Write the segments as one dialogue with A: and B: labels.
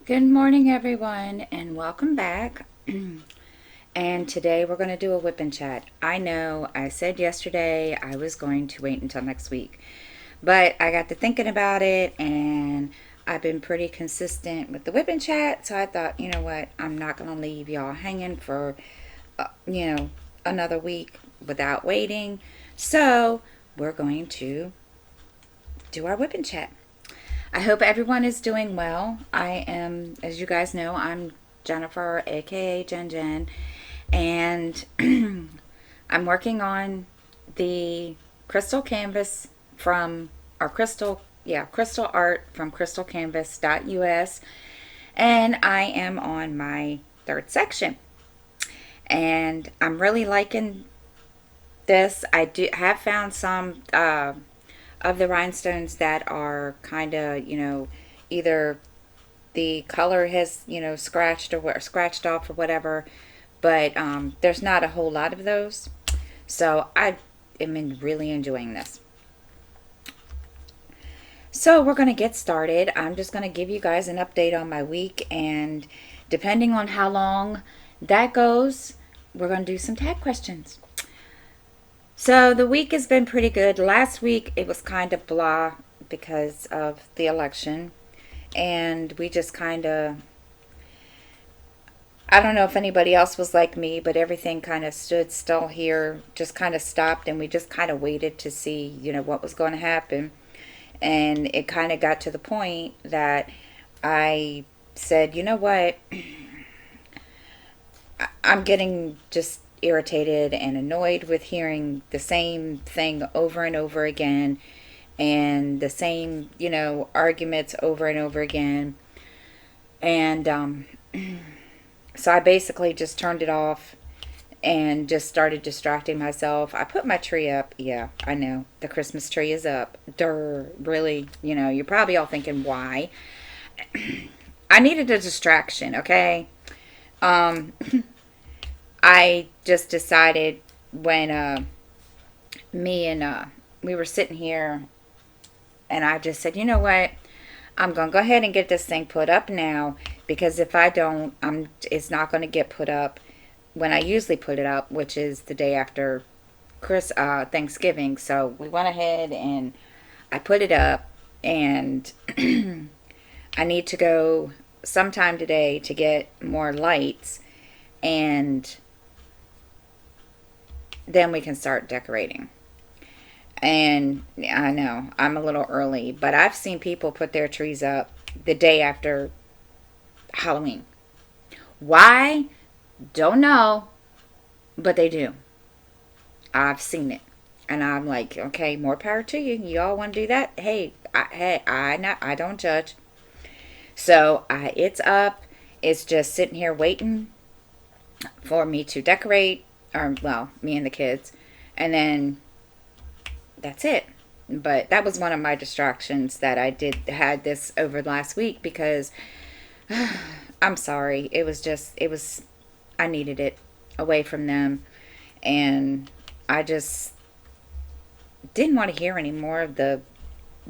A: Good morning, everyone, and welcome back. And today we're going to do a whip and chat. I know I said yesterday I was going to wait until next week, but I got to thinking about it and I've been pretty consistent with the whip and chat. So I thought, you know what, I'm not going to leave y'all hanging for, another week without waiting. So we're going to do our whip and chat. I hope everyone is doing well. I am, as you guys know, I'm Jennifer, aka Jen Jen, and I'm working on the crystal canvas from our crystal art from crystalcanvas.us, and I am on my third section. And I'm really liking this. I do have found some of the rhinestones that are kind of, either the color has, scratched or scratched off or whatever, but there's not a whole lot of those. So I am really enjoying this. So we're going to get started. I'm just going to give you guys an update on my week, and depending on how long that goes, we're going to do some tag questions. So the week has been pretty good. Last week it was kind of blah because of the election, and we just kind of, I don't know if anybody else was like me, but everything kind of stood still here, just kind of stopped, and we just kind of waited to see, what was going to happen. And it kind of got to the point that I said, you know what, I'm getting just irritated and annoyed with hearing the same thing over and over again, and the same, arguments over and over again. And so I basically just turned it off and just started distracting myself. I put my tree up. Yeah, I know. The Christmas tree is up. Durr, really. You're probably all thinking, why? I needed a distraction, okay? I just decided when me and we were sitting here, and I just said, you know what? I'm going to go ahead and get this thing put up now, because if I don't, it's not going to get put up when I usually put it up, which is the day after Thanksgiving. So we went ahead and I put it up, and I need to go sometime today to get more lights, and then we can start decorating. And I know I'm a little early, but I've seen people put their trees up the day after Halloween. Why? Don't know, but they do. I've seen it. And I'm like, okay, more power to you. You all want to do that? Hey, I don't judge. So it's up. It's just sitting here waiting for me to decorate, or well, me and the kids, and then that's it. But that was one of my distractions that had this over last week, because I'm sorry. I needed it away from them, and I just didn't want to hear any more of the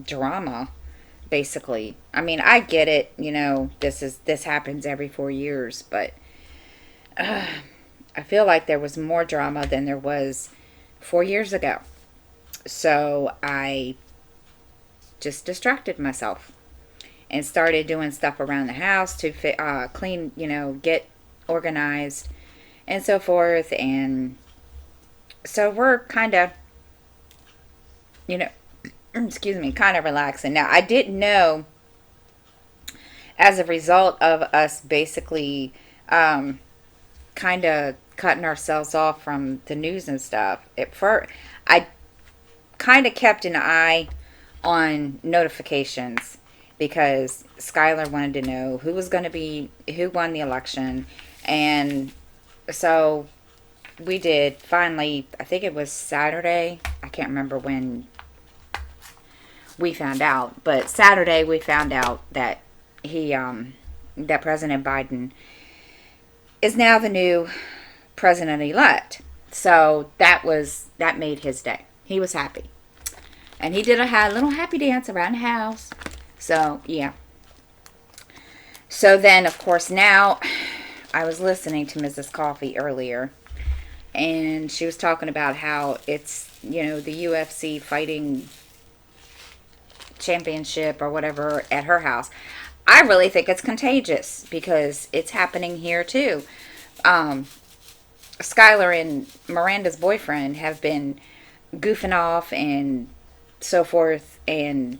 A: drama, basically. I mean, I get it, this happens every 4 years, but I feel like there was more drama than there was 4 years ago. So I just distracted myself and started doing stuff around the house to clean, get organized and so forth. And so we're kind of, excuse me, kind of relaxing. Now, I didn't know, as a result of us basically kind of cutting ourselves off from the news and stuff, I kind of kept an eye on notifications, because Skylar wanted to know who won the election. And so we did finally, I think it was Saturday. I can't remember when we found out, but Saturday we found out that that President Biden is now the new president-elect. So that made his day. He was happy. And he did a little happy dance around the house. So, yeah. So then, of course, now I was listening to Mrs. Coffee earlier, and she was talking about how it's, the UFC fighting championship or whatever at her house. I really think it's contagious because it's happening here too. Skylar and Miranda's boyfriend have been goofing off and so forth and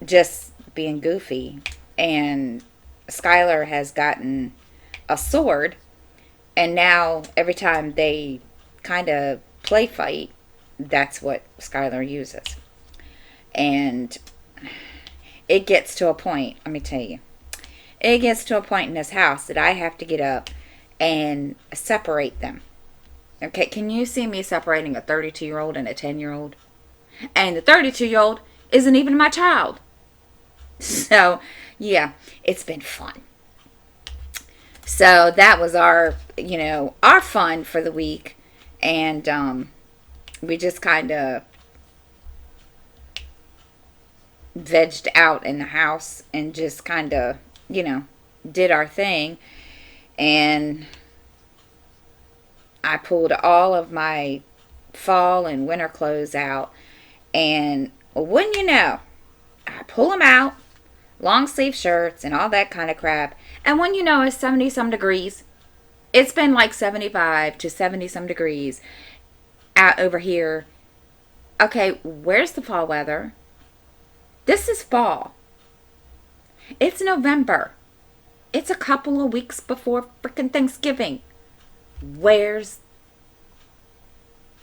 A: just being goofy. And Skylar has gotten a sword, and now every time they kind of play fight, that's what Skylar uses. And it gets to a point, let me tell you, it gets to a point in this house that I have to get up and separate them. Okay, can you see me separating a 32-year-old and a 10-year-old? And the 32-year-old isn't even my child. So, yeah, it's been fun. So that was our fun for the week. And we just kind of vegged out in the house and just kind of, did our thing. And I pulled all of my fall and winter clothes out. And wouldn't you know, I pull them out, long sleeve shirts and all that kind of crap. And when you know it's 70 some degrees, it's been like 75 to 70 some degrees out over here. Okay, where's the fall weather? This is fall. It's November. It's a couple of weeks before freaking Thanksgiving. Where's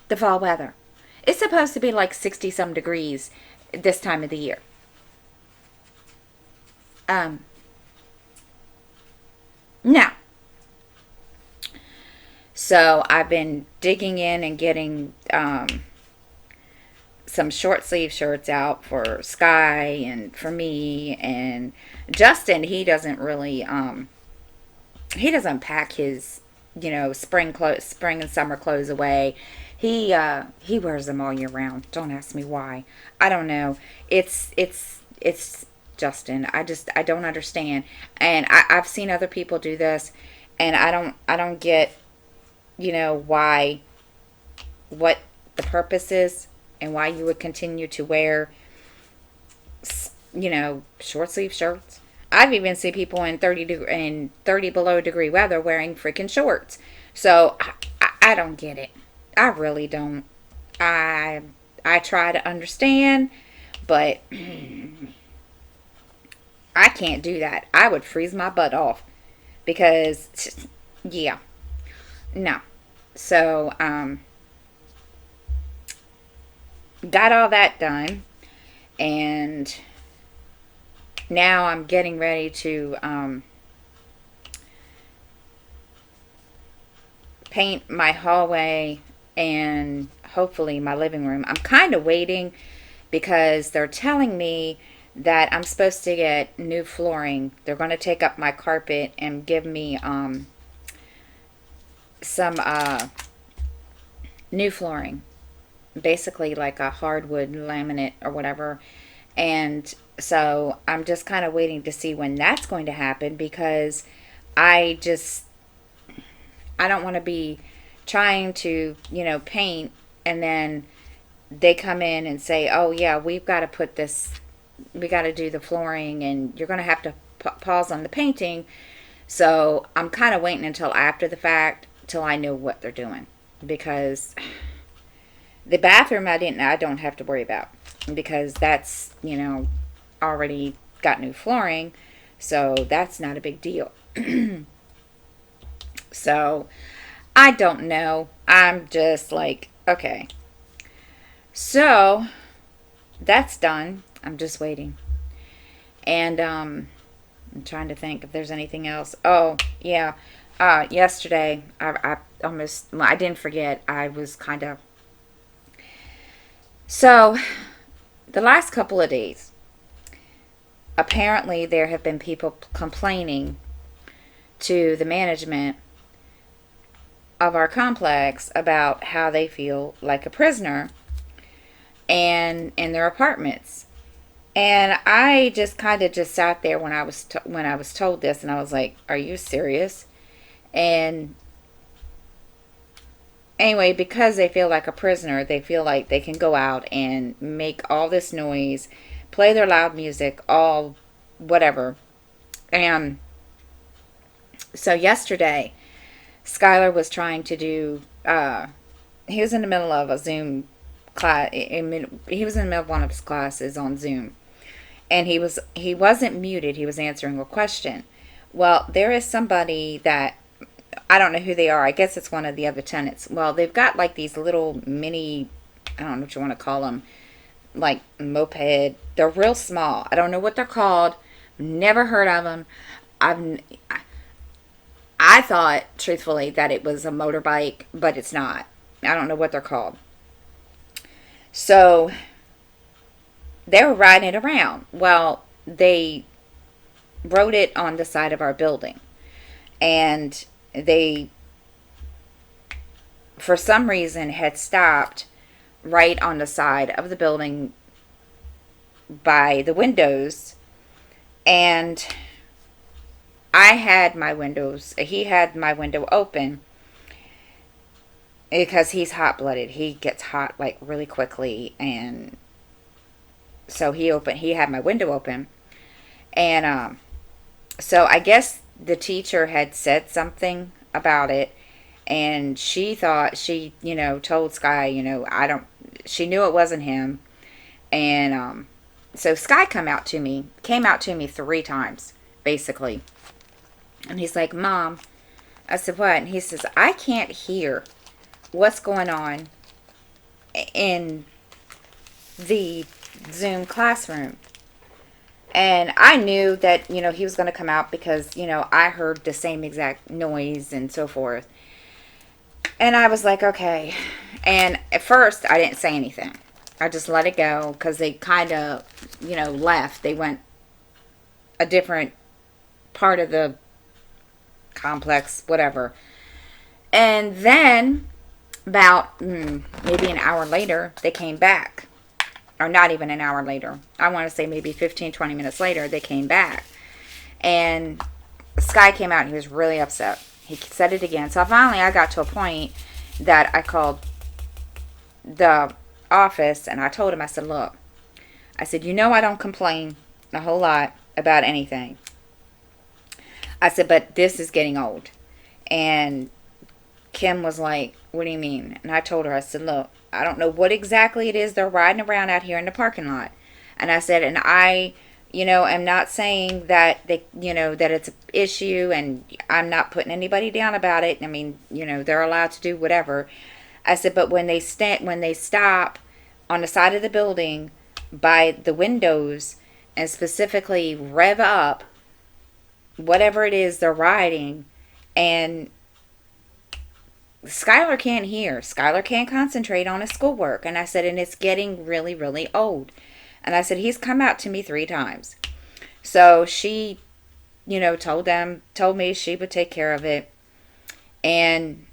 A: the fall weather? It's supposed to be like 60 some degrees this time of the year. Now, so I've been digging in and getting some short sleeve shirts out for Sky and for me. And Justin, he doesn't really he doesn't pack his spring and summer clothes away. He wears them all year round. Don't ask me why. I don't know. It's Justin. I don't understand. And I've seen other people do this, and I don't get why, what the purpose is, and why you would continue to wear short sleeve shirts. I've even seen people in 30 below degree weather wearing freaking shorts. So I don't get it. I really don't. I try to understand, but I can't do that. I would freeze my butt off because, yeah, no. So, got all that done, and now I'm getting ready to paint my hallway and hopefully my living room. I'm kind of waiting because they're telling me that I'm supposed to get new flooring. They're going to take up my carpet and give me some new flooring, basically like a hardwood laminate or whatever. And so I'm just kind of waiting to see when that's going to happen, because I don't want to be trying to paint and then they come in and say, oh yeah, we got to do the flooring and you're going to have to pause on the painting. So I'm kind of waiting until after the fact, till I know what they're doing, because the bathroom I don't have to worry about, because that's already got new flooring, so that's not a big deal. So I don't know. I'm just like, okay. So that's done. I'm just waiting. And I'm trying to think if there's anything else. Oh, yeah. Yesterday, I didn't forget. I was kind of... So, the last couple of days, apparently there have been people complaining to the management of our complex about how they feel like a prisoner and in their apartments. And I just kind of just sat there when when I was told this, and I was like, "Are you serious?" And anyway, because they feel like a prisoner, they feel like they can go out and make all this noise, play their loud music, all whatever. And so yesterday, Skylar was trying to do. He was in the middle of a Zoom class. He was in the middle of one of his classes on Zoom, and he wasn't muted. He was answering a question. Well, there is somebody that I don't know who they are. I guess it's one of the other tenants. Well, they've got like these little mini, I don't know what you want to call them, like moped. They're real small. I don't know what they're called. Never heard of them. I've I thought truthfully that it was a motorbike, but it's not. I don't know what they're called. So they were riding it around. Well, they rode it on the side of our building, and they, for some reason, had stopped right on the side of the building by the windows. And he had my window open because he's hot blooded. He gets hot like really quickly. And so he had my window open. And so I guess the teacher had said something about it, and she thought told Sky, she knew it wasn't him. And so Sky came out to me 3 times basically. And he's like, "Mom," I said, "What?" And he says, "I can't hear what's going on in the Zoom classroom." And I knew that, he was going to come out because, I heard the same exact noise and so forth. And I was like, okay. And at first, I didn't say anything. I just let it go because they kind of, left. They went a different part of the complex, whatever. And then, about maybe an hour later, they came back. Or not even an hour later. I want to say maybe 15, 20 minutes later, they came back. And Sky came out and he was really upset. He said it again. So finally I got to a point that I called the office and I told him, I said, "Look," I said, "I don't complain a whole lot about anything." I said, "But this is getting old." And Kim was like, "What do you mean?" And I told her, I said, "Look, I don't know what exactly it is they're riding around out here in the parking lot." And I said, and I, am not saying that that it's an issue, and I'm not putting anybody down about it. I mean, they're allowed to do whatever. I said, but when they stop on the side of the building by the windows and specifically rev up whatever it is they're riding, and Skylar can't hear. Skylar can't concentrate on his schoolwork. And I said, and it's getting really, really old. And I said, he's come out to me 3 times. So she, told me she would take care of it. And,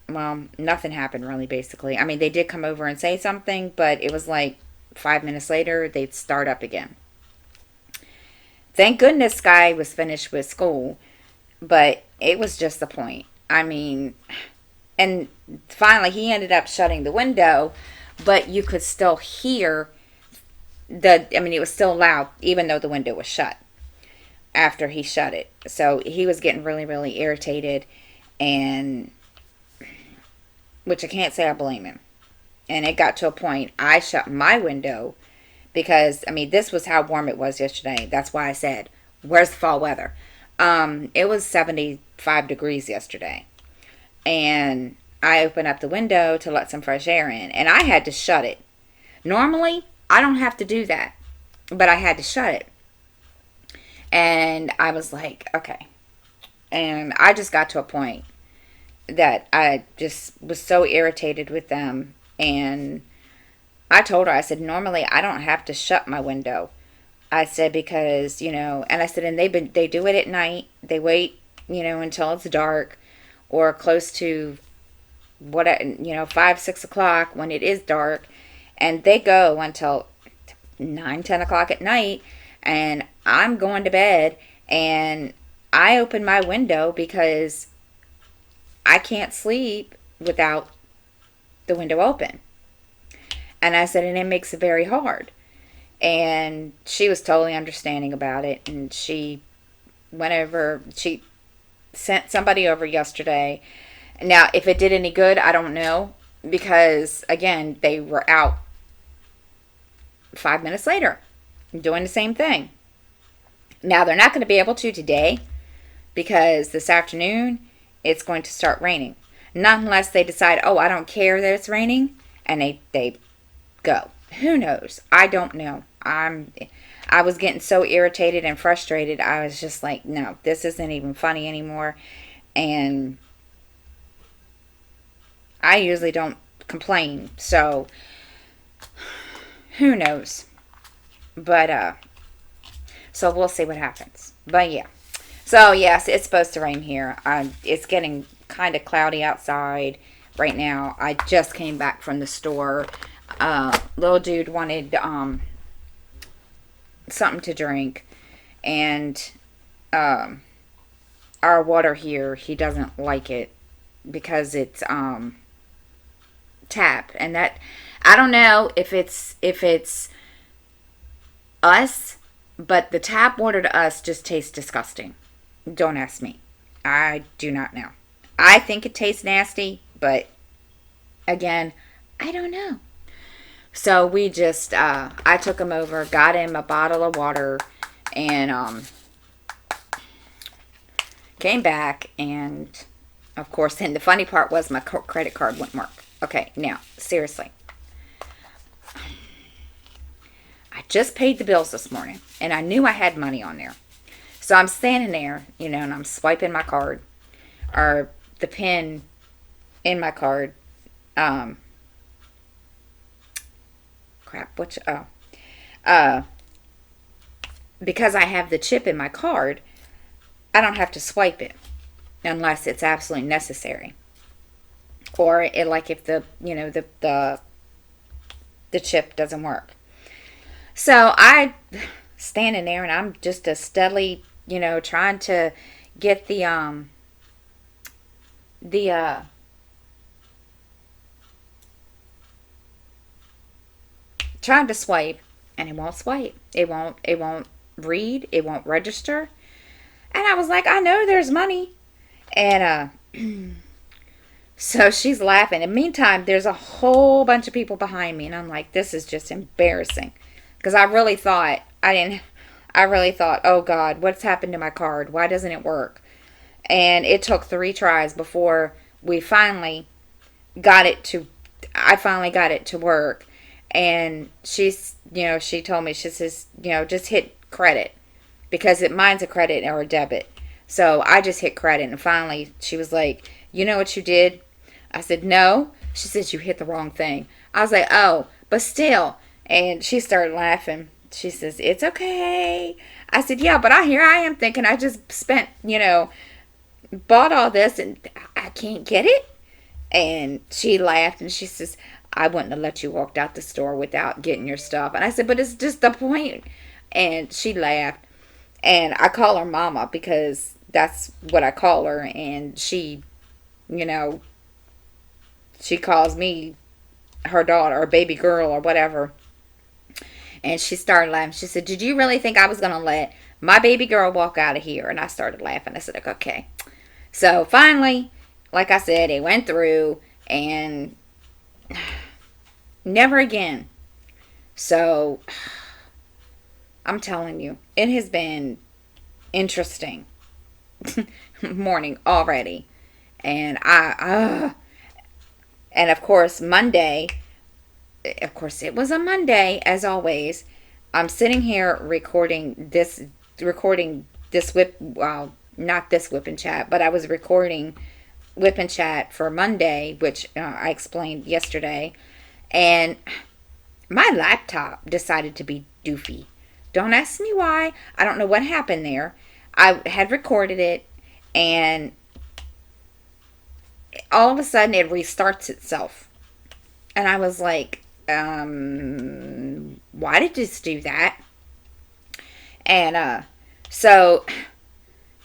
A: well, nothing happened really, basically. I mean, they did come over and say something, but it was like 5 minutes later, they'd start up again. Thank goodness Sky was finished with school, but it was just the point. I mean, and finally he ended up shutting the window, but you could still hear it was still loud even though the window was shut after he shut it. So he was getting really, really irritated, and which I can't say I blame him. And it got to a point I shut my window because, this was how warm it was yesterday. That's why I said, "Where's the fall weather?" It was 75 degrees yesterday. And I opened up the window to let some fresh air in. And I had to shut it. Normally, I don't have to do that. But I had to shut it. And I was like, okay. And I just got to a point that I just was so irritated with them. And I told her, I said, normally I don't have to shut my window. I said, because, and I said, and they do it at night. They wait, until it's dark or close to 5, 6 o'clock when it is dark. And they go until 9, 10 o'clock at night, and I'm going to bed, and I open my window because I can't sleep without the window open. And I said, and it makes it very hard. And she was totally understanding about it. And she sent somebody over yesterday. Now, if it did any good, I don't know. Because, again, they were out 5 minutes later doing the same thing. Now, they're not going to be able to today because this afternoon it's going to start raining. Not unless they decide, oh, I don't care that it's raining, and they go. Who knows? I don't know. I was getting so irritated and frustrated. I was just like, no, this isn't even funny anymore. And I usually don't complain, so who knows? But so we'll see what happens. But yeah. So yes, it's supposed to rain here. It's getting kind of cloudy outside right now. I just came back from the store. Little dude wanted something to drink, and our water here, he doesn't like it because it's tap, and that, I don't know if it's us, but the tap water to us just tastes disgusting. Don't ask me. I do not know. I think it tastes nasty, but again, I don't know. So we just, I took him over, got him a bottle of water, and came back, and of course, then the funny part was my credit card wouldn't work. Okay, now, seriously. I just paid the bills this morning, and I knew I had money on there. So I'm standing there, and I'm swiping my card, or the pin in my card. Because I have the chip in my card, I don't have to swipe it unless it's absolutely necessary. Or if the chip doesn't work. So I standing there, and I'm just steadily, trying to get trying to swipe, and it won't swipe. It won't read. It won't register. And I was like, I know there's money. And so she's laughing. In the meantime, there's a whole bunch of people behind me, and I'm like, this is just embarrassing. Because I really thought, oh God, what's happened to my card? Why doesn't it work? And it took 3 tries before I finally got it to work. And she told me, she says, just hit credit. Because mine's a credit or a debit. So I just hit credit, and finally she was like, you know what you did? I said, no. She says, you hit the wrong thing. I was like, oh, but still. And she started laughing. She says, it's okay. I said, yeah, but here I am thinking I just spent, bought all this, and I can't get it. And she laughed, and she says, I wouldn't have let you walk out the store without getting your stuff. And I said, but it's just the point. And she laughed. And I call her Mama because that's what I call her. And she, she calls me her daughter or baby girl or whatever. And she started laughing. She said, did you really think I was going to let my baby girl walk out of here? And I started laughing. I said, okay. So finally, like I said, it went through, and never again. So I'm telling you, it has been interesting morning already. And and of course Monday, it was a Monday as always. I'm sitting here recording this whip, well, not this Whip and Chat, but I was recording Whip and Chat for Monday, which I explained yesterday. And my laptop decided to be doofy. Don't ask me why. I don't know what happened there. I had recorded it, and all of a sudden it restarts itself. And I was like, why why did this do that? And so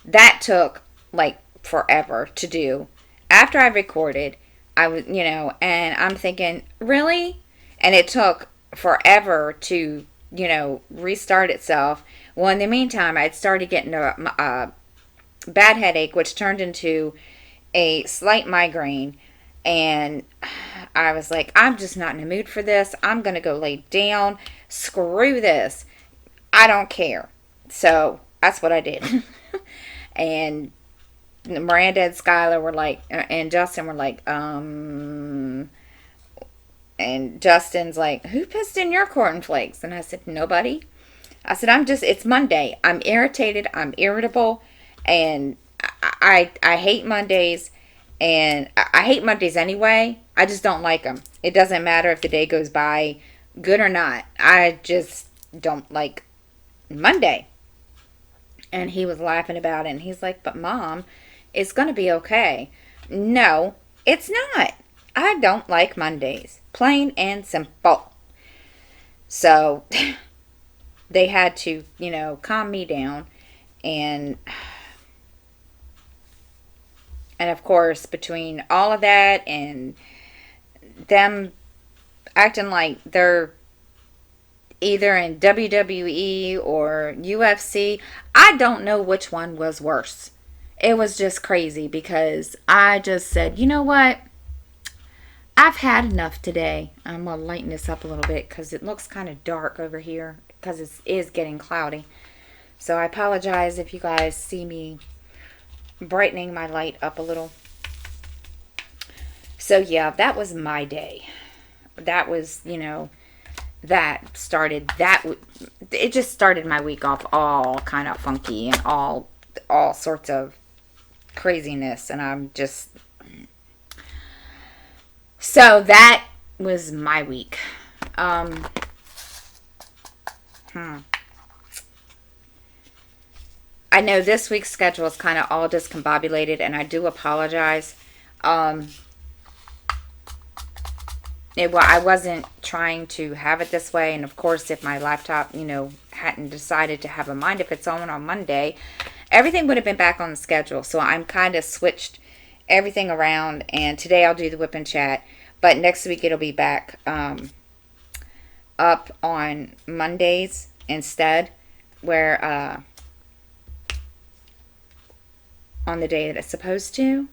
A: that took like forever to do. After I recorded, I was, and I'm thinking, really? And it took forever to, restart itself. Well, in the meantime, I'd started getting a bad headache, which turned into a slight migraine. And I was like, I'm just not in the mood for this. I'm going to go lay down. Screw this. I don't care. So that's what I did. And Miranda and Skylar were like, and Justin were like, and Justin's like, who pissed in your cornflakes? And I said, nobody. I said, it's Monday. I'm irritated. I'm irritable. And I hate Mondays. And I hate Mondays anyway. I just don't like them. It doesn't matter if the day goes by good or not. I just don't like Monday. And he was laughing about it. And he's like, but Mom, it's going to be okay. No, it's not. I don't like Mondays. Plain and simple. So they had to, calm me down. And of course, between all of that and them acting like they're either in WWE or UFC, I don't know which one was worse. It was just crazy because I just said, you know what? I've had enough today. I'm going to lighten this up a little bit because it looks kind of dark over here because it is getting cloudy. So I apologize if you guys see me brightening my light up a little. So yeah, that was my day. That was, that started, it just started my week off all kind of funky and all sorts of craziness. And I'm just, so that was my week. I know this week's schedule is kind of all discombobulated, and I do apologize. I wasn't trying to have it this way, and of course, if my laptop, hadn't decided to have a mind if it's on Monday, everything would have been back on the schedule. So I'm kind of switched everything around, and today I'll do the Whip and Chat, but next week it'll be back up on Mondays instead, where on the day that it's supposed to.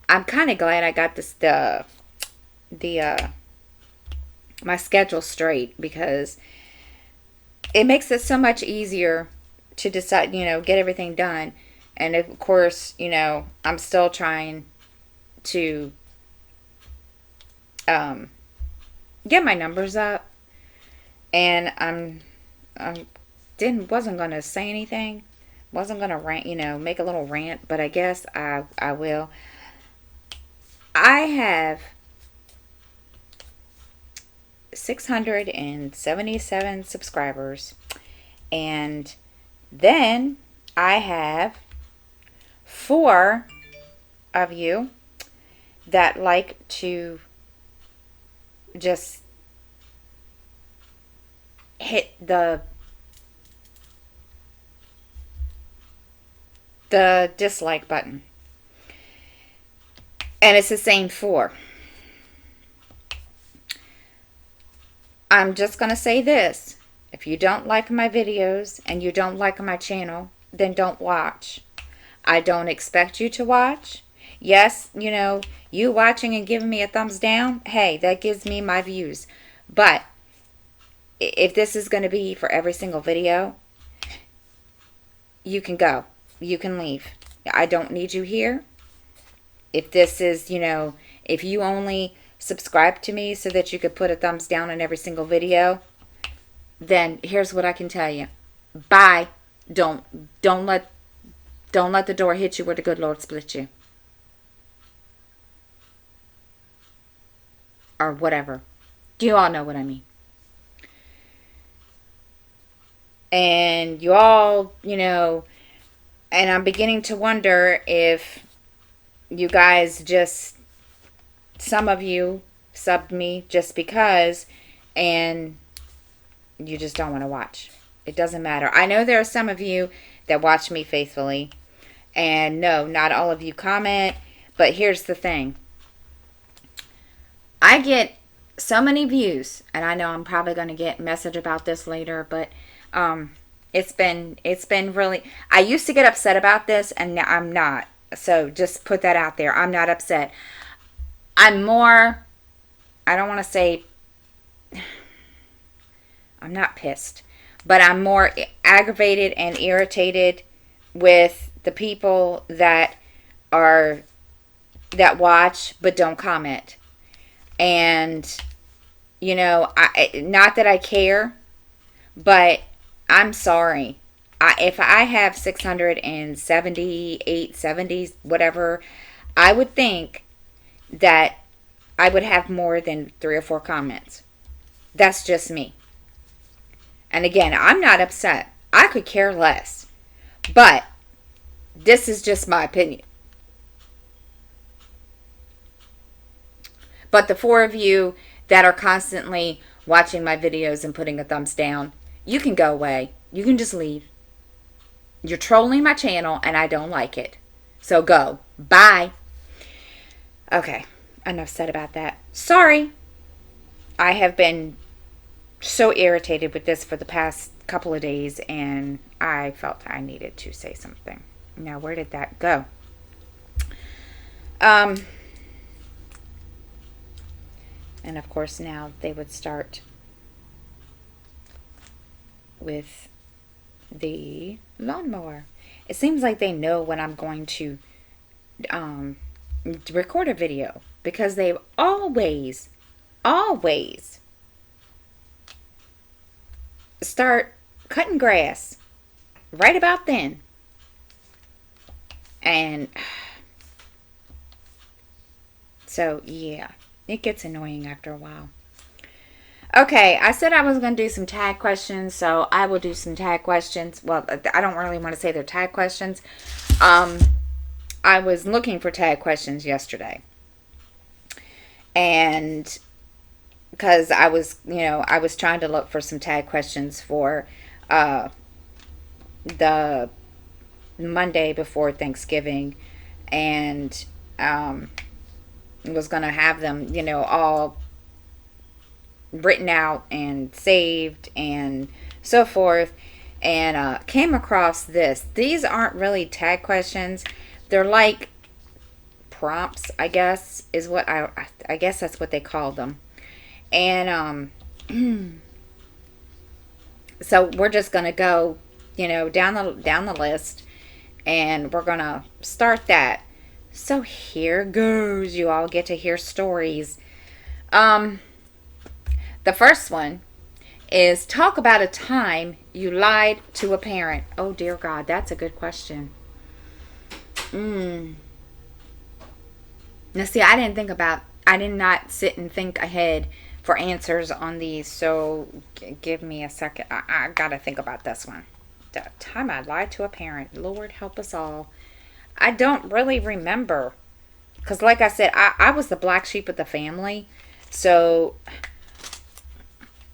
A: I'm kind of glad I got this my schedule straight, because it makes it so much easier to decide, get everything done. And of course, I'm still trying to get my numbers up, and wasn't going to say anything. Wasn't going to rant, make a little rant, but I guess I will. I have 677 subscribers, and then I have 4 of you that like to just hit the dislike button. And it's the same 4. I'm just going to say this. If you don't like my videos and you don't like my channel, then don't watch. I don't expect you to watch. Yes, you watching and giving me a thumbs down, hey, that gives me my views. But if this is going to be for every single video, you can go. You can leave. I don't need you here. If this is, if you only subscribe to me so that you could put a thumbs down on every single video, then here's what I can tell you. Bye. Don't let the door hit you where the good Lord split you. Or whatever. You all know what I mean. And you all, and I'm beginning to wonder if you guys just, some of you subbed me just because, and you just don't want to watch. It doesn't matter. I know there are some of you that watch me faithfully. And no, not all of you comment. But here's the thing. I get so many views. And I know I'm probably going to get a message about this later. But it's been really... I used to get upset about this. And now I'm not. So just put that out there. I'm not upset. I'm more... I don't want to say... I'm not pissed, but I'm more aggravated and irritated with the people that watch but don't comment. And not that I care, but I'm sorry. If I have 678, 70, whatever, I would think that I would have more than 3 or 4 comments. That's just me. And again, I'm not upset. I could care less. But this is just my opinion. But the 4 of you that are constantly watching my videos and putting a thumbs down, you can go away. You can just leave. You're trolling my channel and I don't like it. So go. Bye. Okay. Enough said about that. Sorry. I have been so irritated with this for the past couple of days, and I felt I needed to say something. Now, where did that go? And of course, now they would start with the lawnmower. It seems like they know when I'm going to record a video, because they always start cutting grass right about then. And so, yeah, it gets annoying after a while. Okay, I said I was going to do some tag questions, so I will do some tag questions. Well, I don't really want to say they're tag questions. I was looking for tag questions yesterday. And because I was trying to look for some tag questions for the Monday before Thanksgiving, and was going to have them, all written out and saved and so forth, and came across this. These aren't really tag questions. They're like prompts, I guess, is what I guess that's what they call them. And so we're just gonna go, down the list, and we're gonna start that. So here goes. You all get to hear stories. The first one is, talk about a time you lied to a parent. Oh dear God, that's a good question. Now see, I did not sit and think ahead for answers on these, so give me a second. I gotta think about this one. The time I lied to a parent. Lord help us all. I don't really remember, because like I said, I was the black sheep of the family, so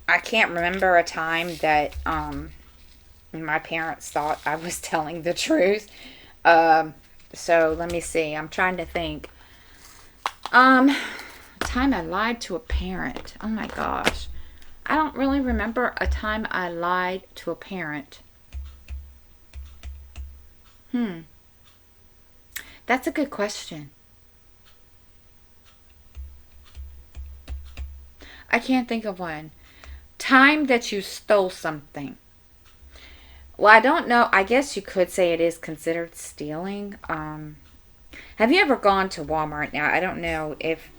A: I can't remember a time that my parents thought I was telling the truth. So let me see. I'm trying to think. Time I lied to a parent. Oh my gosh. I don't really remember a time I lied to a parent. That's a good question. I can't think of one. Time that you stole something. Well, I don't know. I guess you could say it is considered stealing. Have you ever gone to Walmart? Now, I don't know if,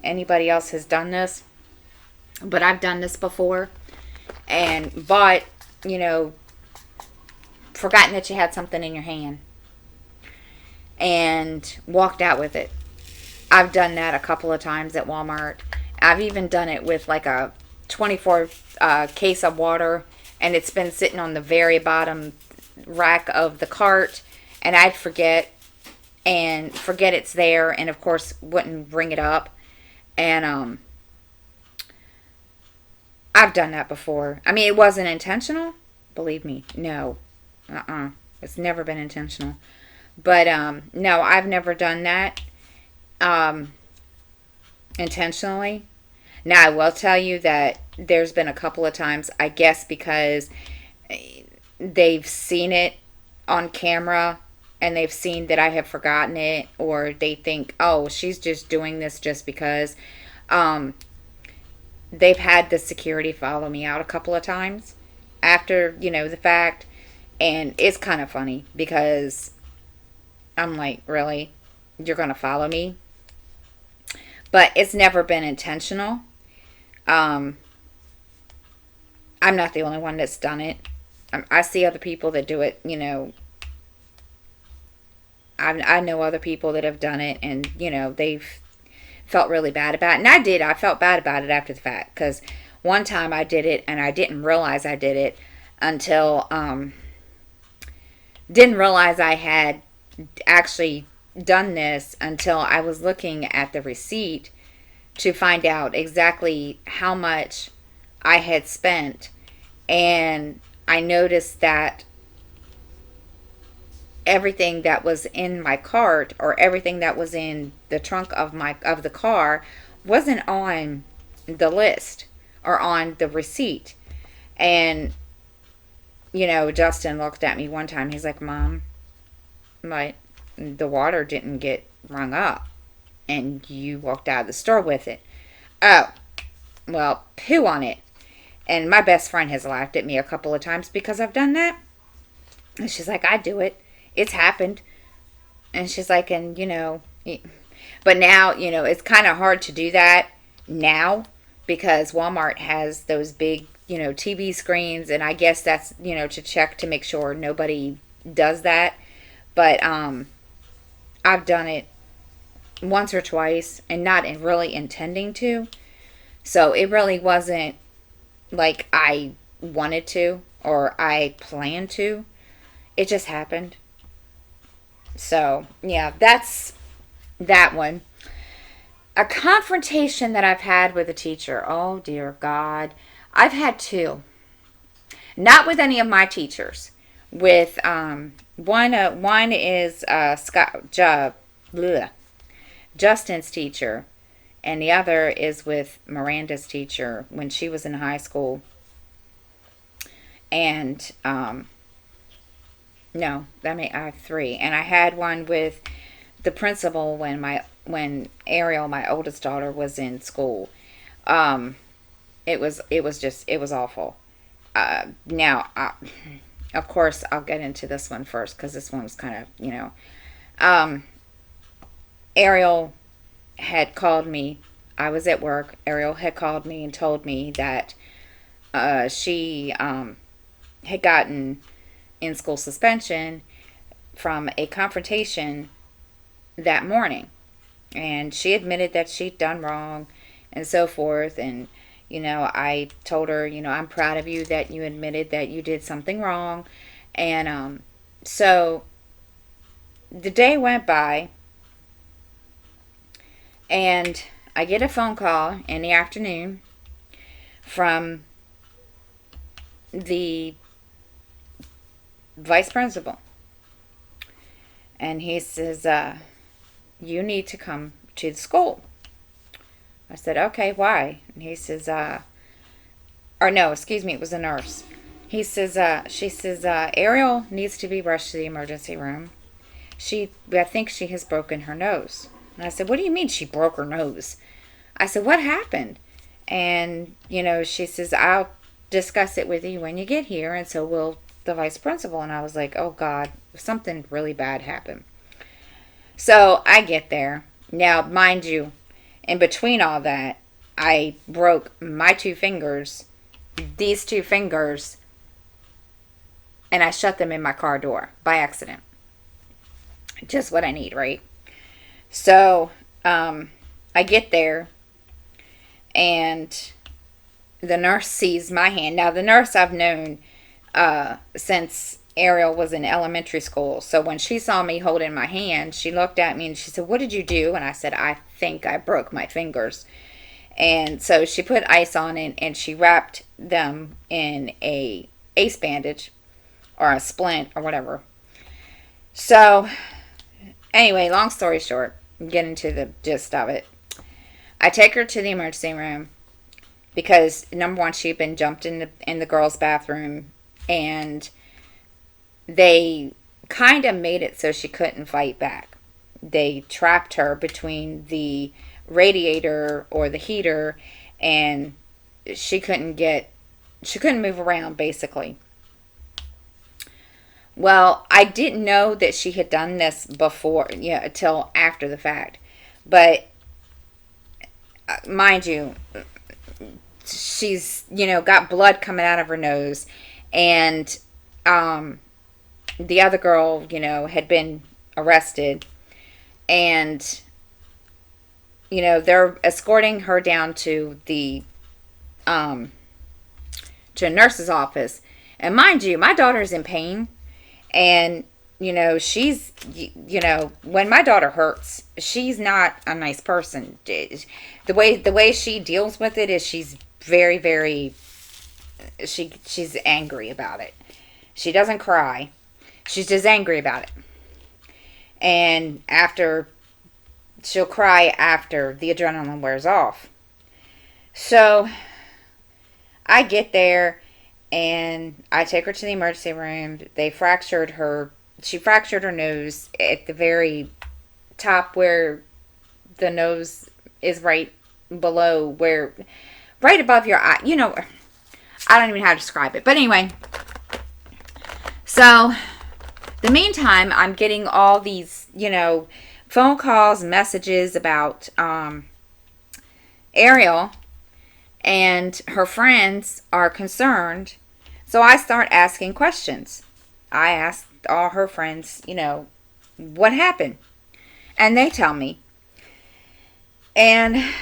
A: anybody else has done this, but I've done this before, and bought, forgotten that you had something in your hand, and walked out with it. I've done that a couple of times at Walmart. I've even done it with like a 24 case of water, and it's been sitting on the very bottom rack of the cart, and I'd forget it's there, and of course wouldn't bring it up. And I've done that before. I mean, it wasn't intentional. Believe me, no. It's never been intentional. But no, I've never done that um, intentionally. Now, I will tell you that there's been a couple of times, I guess because they've seen it on camera and they've seen that I have forgotten it, or they think, oh, she's just doing this just because. Um, they've had the security follow me out a couple of times after, the fact. And it's kind of funny because I'm like, really? You're going to follow me? But it's never been intentional. Um, I'm not the only one that's done it. I see other people that do it, I know other people that have done it, and, they've felt really bad about it. And I did. I felt bad about it after the fact because one time I did it and I didn't realize I did it until, didn't realize I had actually done this until I was looking at the receipt to find out exactly how much I had spent. And I noticed that everything that was in my cart, or everything that was in the trunk of the car, wasn't on the list or on the receipt. And Justin looked at me one time. He's like, Mom, like, the water didn't get rung up and you walked out of the store with it. Oh, well, poo on it. And my best friend has laughed at me a couple of times because I've done that. And she's like, I do it. It's happened. And she's like, but now, it's kind of hard to do that now because Walmart has those big, TV screens. And I guess that's, to check to make sure nobody does that. But I've done it once or twice and not really intending to. So it really wasn't like I wanted to or I planned to. It just happened. So, yeah, that's that one. A confrontation that I've had with a teacher. Oh, dear God. I've had two. Not with any of my teachers. With one is Justin's teacher, and the other is with Miranda's teacher when she was in high school. And no, I have three, and I had one with the principal when Ariel, my oldest daughter, was in school. It was awful. Now, of course, I'll get into this one first because this one was kind of, Ariel had called me. I was at work. Ariel had called me and told me that she had gotten in school suspension from a confrontation that morning. And she admitted that she'd done wrong and so forth. And, I told her, I'm proud of you that you admitted that you did something wrong. And so the day went by, and I get a phone call in the afternoon from the vice principal. And he says, you need to come to the school. I said, okay, why? And he says, or no, excuse me, it was a nurse. He says, she says, Ariel needs to be rushed to the emergency room. I think she has broken her nose. And I said, what do you mean she broke her nose? I said, what happened? And, she says, I'll discuss it with you when you get here. And so will the vice principal. And I was like, oh God, something really bad happened. So I get there. Now, mind you, in between all that, I broke my two fingers, these two fingers, and I shut them in my car door by accident. Just what I need, right? So, I get there, and the nurse sees my hand. Now, the nurse I've known since Ariel was in elementary school. So when she saw me holding my hand, she looked at me and she said, what did you do? And I said, I think I broke my fingers. And so she put ice on it, and she wrapped them in a ace bandage or a splint or whatever. So anyway, long story short, I'm getting to the gist of it. I take her to the emergency room because, number one, she'd been jumped in the girls' bathroom, and they kind of made it so she couldn't fight back. They trapped her between the radiator or the heater, and she couldn't move around, basically. Well, I didn't know that she had done this before, until after the fact. But mind you, she's, got blood coming out of her nose, and the other girl, had been arrested, and they're escorting her down to the to a nurse's office. And mind you, my daughter's in pain, and she's, when my daughter hurts, she's not a nice person. The way she deals with it is she's very, very, she's angry about it. She doesn't cry. She's just angry about it. And she'll cry after the adrenaline wears off. So I get there, and I take her to the emergency room. She fractured her nose at the very top, where the nose is right below, right above your eye. I don't even know how to describe it. But anyway, so the meantime, I'm getting all these, phone calls, messages about Ariel, and her friends are concerned. So I start asking questions. I asked all her friends, what happened? And they tell me. And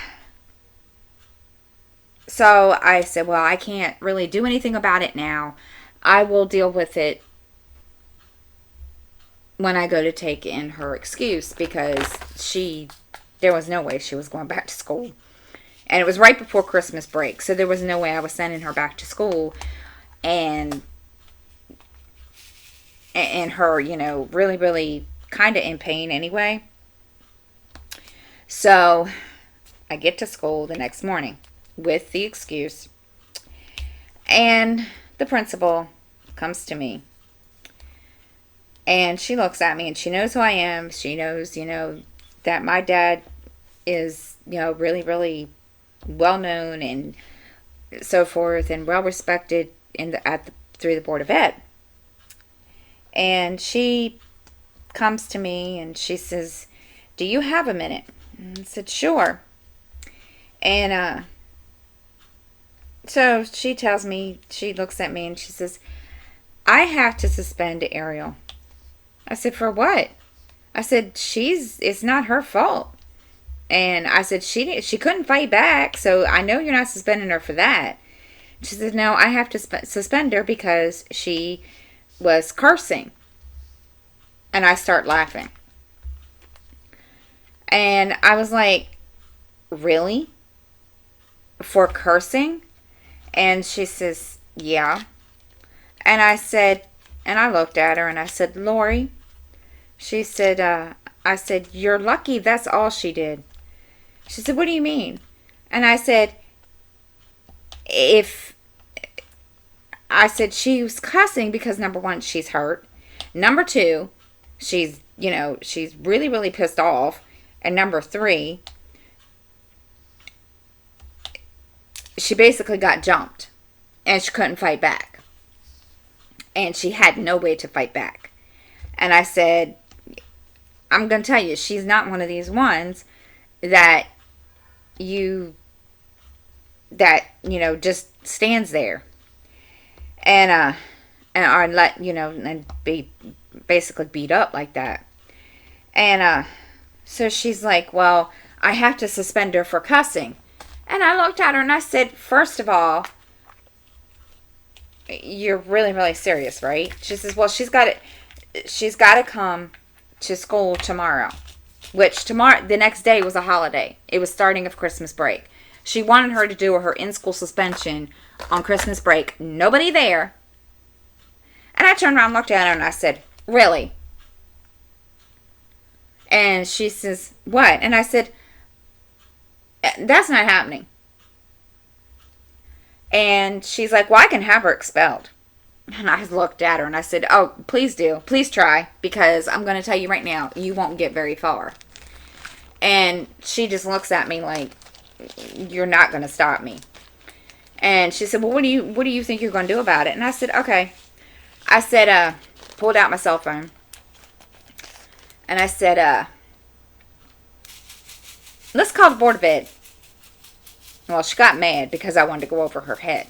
A: so I said, well, I can't really do anything about it now. I will deal with it when I go to take in her excuse, because there was no way she was going back to school. And it was right before Christmas break, so there was no way I was sending her back to school and her, really, really kind of in pain anyway. So I get to school the next morning with the excuse, and the principal comes to me. And she looks at me, and she knows who I am. She knows, that my dad is, really, really well known and so forth, and well respected through the Board of Ed. And she comes to me, and she says, "Do you have a minute?" And I said, "Sure." And so she tells me, she looks at me, and she says, "I have to suspend Ariel." I said, "For what?" I said, "It's not her fault." And I said, she couldn't fight back, so I know you're not suspending her for that. She said, "No, I have to suspend her because she was cursing." And I start laughing. And I was like, "Really? For cursing?" And she says, "Yeah." And I looked at her, and I said, "Lori," she said, I said, "You're lucky that's all she did." She said, "What do you mean?" And I said, she was cussing because, number one, she's hurt. Number two, she's really, really pissed off. And number three, she basically got jumped, and she couldn't fight back. And she had no way to fight back. And I said, "I'm going to tell you, she's not one of these ones that just stands there and let, and be basically beat up like that." And so she's like, "Well, I have to suspend her for cussing." And I looked at her, and I said, "First of all, you're really, really serious, right?" She says, "Well, she's got to come to school tomorrow," which the next day was a holiday. It was starting of Christmas break. She wanted her to do her in-school suspension on Christmas break. Nobody there. And I turned around and looked at her and I said, really? And she says, what? And I said, that's not happening. And she's like, well, I can have her expelled. And I looked at her and I said, oh, please do. Please try. Because I'm going to tell you right now, you won't get very far. And she just looks at me like, you're not going to stop me. And she said, well, what do you think you're going to do about it? And I said, okay. I said, pulled out my cell phone. And I said, let's call the Board of Ed. Well, she got mad because I wanted to go over her head.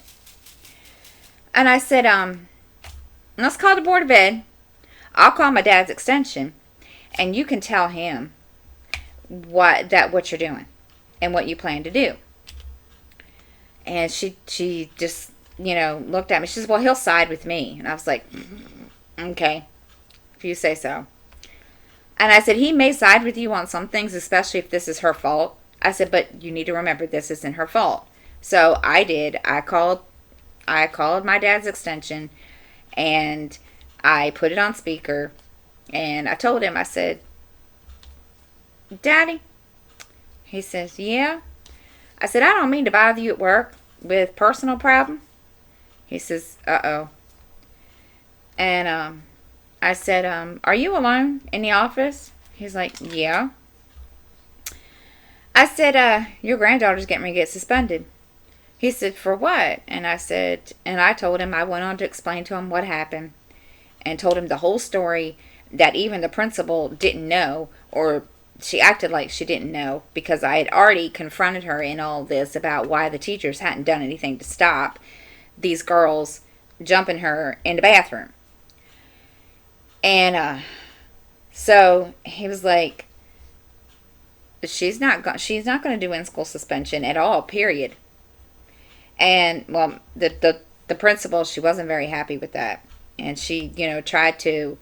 A: And I said, let's call the Board of Ed. I'll call my dad's extension. And you can tell him what you're doing and what you plan to do. And she just, looked at me. She says, well, he'll side with me. And I was like, okay, if you say so. And I said, he may side with you on some things, especially if this is her fault. I said, but you need to remember this isn't her fault. So I did. I called my dad's extension and I put it on speaker and I told him, I said, Daddy? He says, yeah. I said, I don't mean to bother you at work with personal problem. He says, uh-oh. And I said, are you alone in the office? He's like, yeah. I said, your granddaughter's getting ready to get suspended. He said, for what? And I told him, I went on to explain to him what happened and told him the whole story, that even the principal didn't know, or she acted like she didn't know, because I had already confronted her in all this about why the teachers hadn't done anything to stop these girls jumping her in the bathroom. And so he was like, she's not going to do in-school suspension at all, period. And, well, the principal, she wasn't very happy with that. And she, tried to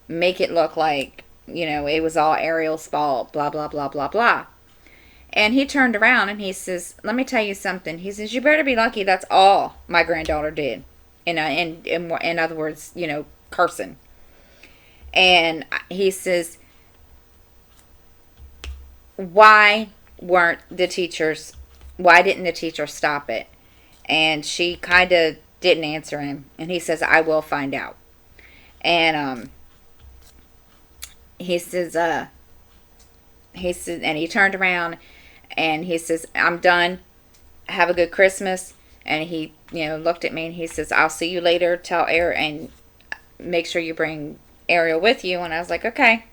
A: make it look like, it was all Ariel's fault, blah, blah, blah, blah, blah. And he turned around and he says, let me tell you something. He says, you better be lucky that's all my granddaughter did. In other words, cursing. And he says, why didn't the teachers stop it? And she kind of didn't answer him. And he says, I will find out. And he says, and he turned around and he says, I'm done. Have a good Christmas. And he, looked at me and he says, I'll see you later. Tell Ariel and make sure you bring Ariel with you. And I was like, okay.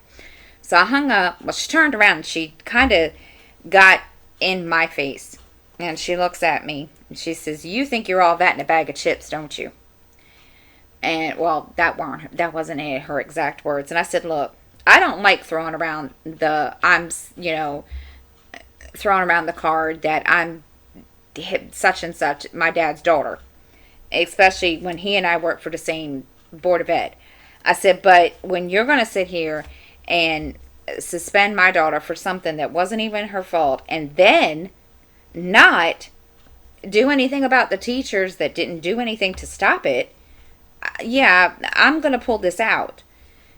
A: So I hung up. Well, she turned around and she kind of got in my face. And she looks at me and she says, you think you're all that in a bag of chips, don't you? And, well, that wasn't her exact words. And I said, look, I don't like throwing around the card that I'm such and such, my dad's daughter. Especially when he and I work for the same Board of Ed. I said, but when you're going to sit here and suspend my daughter for something that wasn't even her fault, and then not do anything about the teachers that didn't do anything to stop it, yeah, I'm going to pull this out.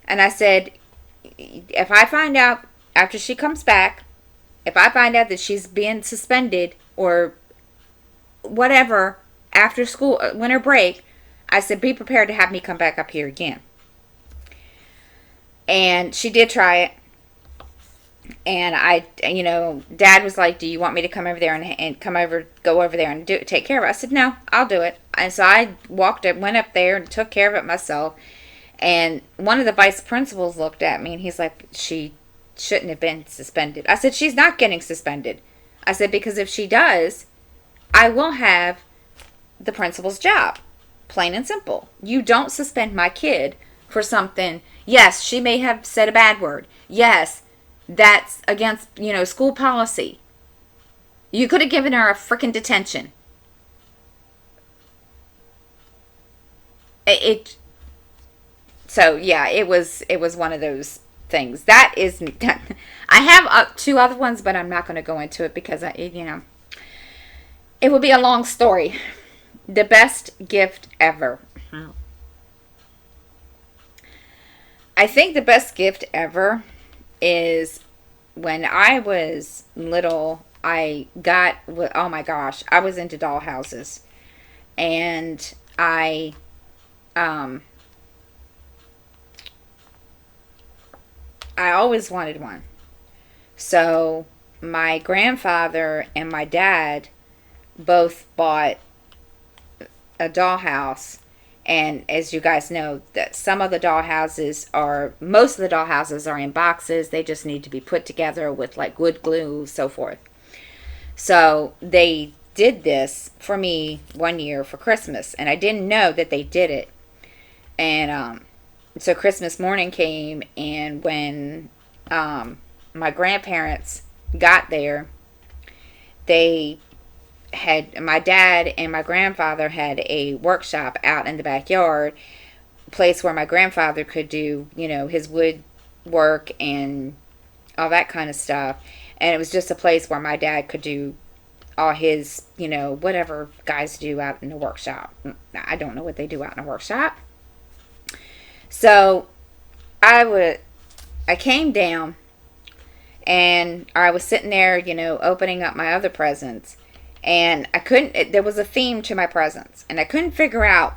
A: And I said, if I find out after she comes back, if I find out that she's being suspended or whatever after school, winter break, I said, be prepared to have me come back up here again. And she did try it. And Dad was like, do you want me to come over there and go over there and take care of it? I said, no, I'll do it. And so I went up there and took care of it myself. And one of the vice principals looked at me and he's like, she shouldn't have been suspended. I said, she's not getting suspended. I said, because if she does, I will have the principal's job. Plain and simple. You don't suspend my kid for something. Yes, she may have said a bad word. Yes, that's against, school policy. You could have given her a freaking detention. So, yeah, it was one of those things. That is, I have two other ones, but I'm not going to go into it because, It would be a long story. The best gift ever. I think the best gift ever is when I was little. I got, oh my gosh, I was into dollhouses. And um, I always wanted one. So my grandfather and my dad both bought a dollhouse. And as you guys know, that some of the dollhouses are, most of the dollhouses are in boxes. They just need to be put together with like wood glue, so forth. So they did this for me one year for Christmas, and I didn't know that they did it. And so Christmas morning came, and when my grandparents got there, they had, my dad and my grandfather had a workshop out in the backyard, place where my grandfather could do, his wood work and all that kind of stuff. And it was just a place where my dad could do all his, whatever guys do out in the workshop. I don't know what they do out in the workshop. So I came down, and I was sitting there, opening up my other presents. And I couldn't, there was a theme to my presents. And I couldn't figure out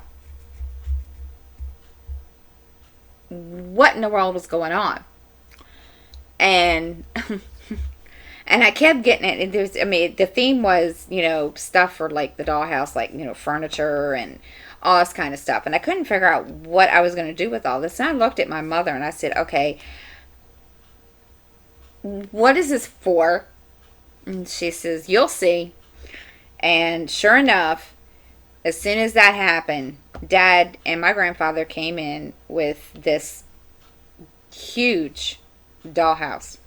A: what in the world was going on. And and I kept getting it. And there's, the theme was, stuff for like the dollhouse, like, furniture and all this kind of stuff. And I couldn't figure out what I was going to do with all this. And I looked at my mother and I said, okay, what is this for? And she says, you'll see. And sure enough, as soon as that happened, Dad and my grandfather came in with this huge dollhouse.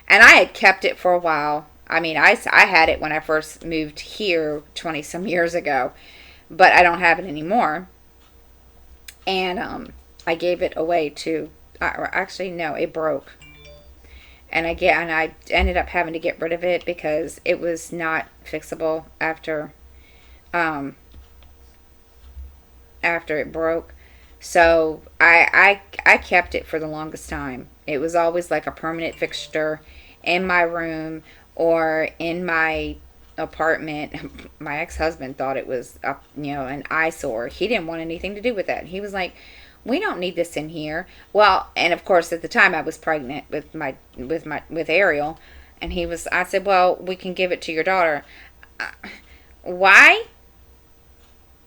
A: And I had kept it for a while. I had it when I first moved here 20 some years ago, but I don't have it anymore. And I gave it away to, or actually no, it broke. And I ended up having to get rid of it because it was not fixable after it broke. So I kept it for the longest time. It was always like a permanent fixture in my room or in my apartment. My ex-husband thought it was an eyesore. He didn't want anything to do with that. He was like, we don't need this in here. Well, and of course at the time I was pregnant with Ariel, and I said, well, we can give it to your daughter. Why?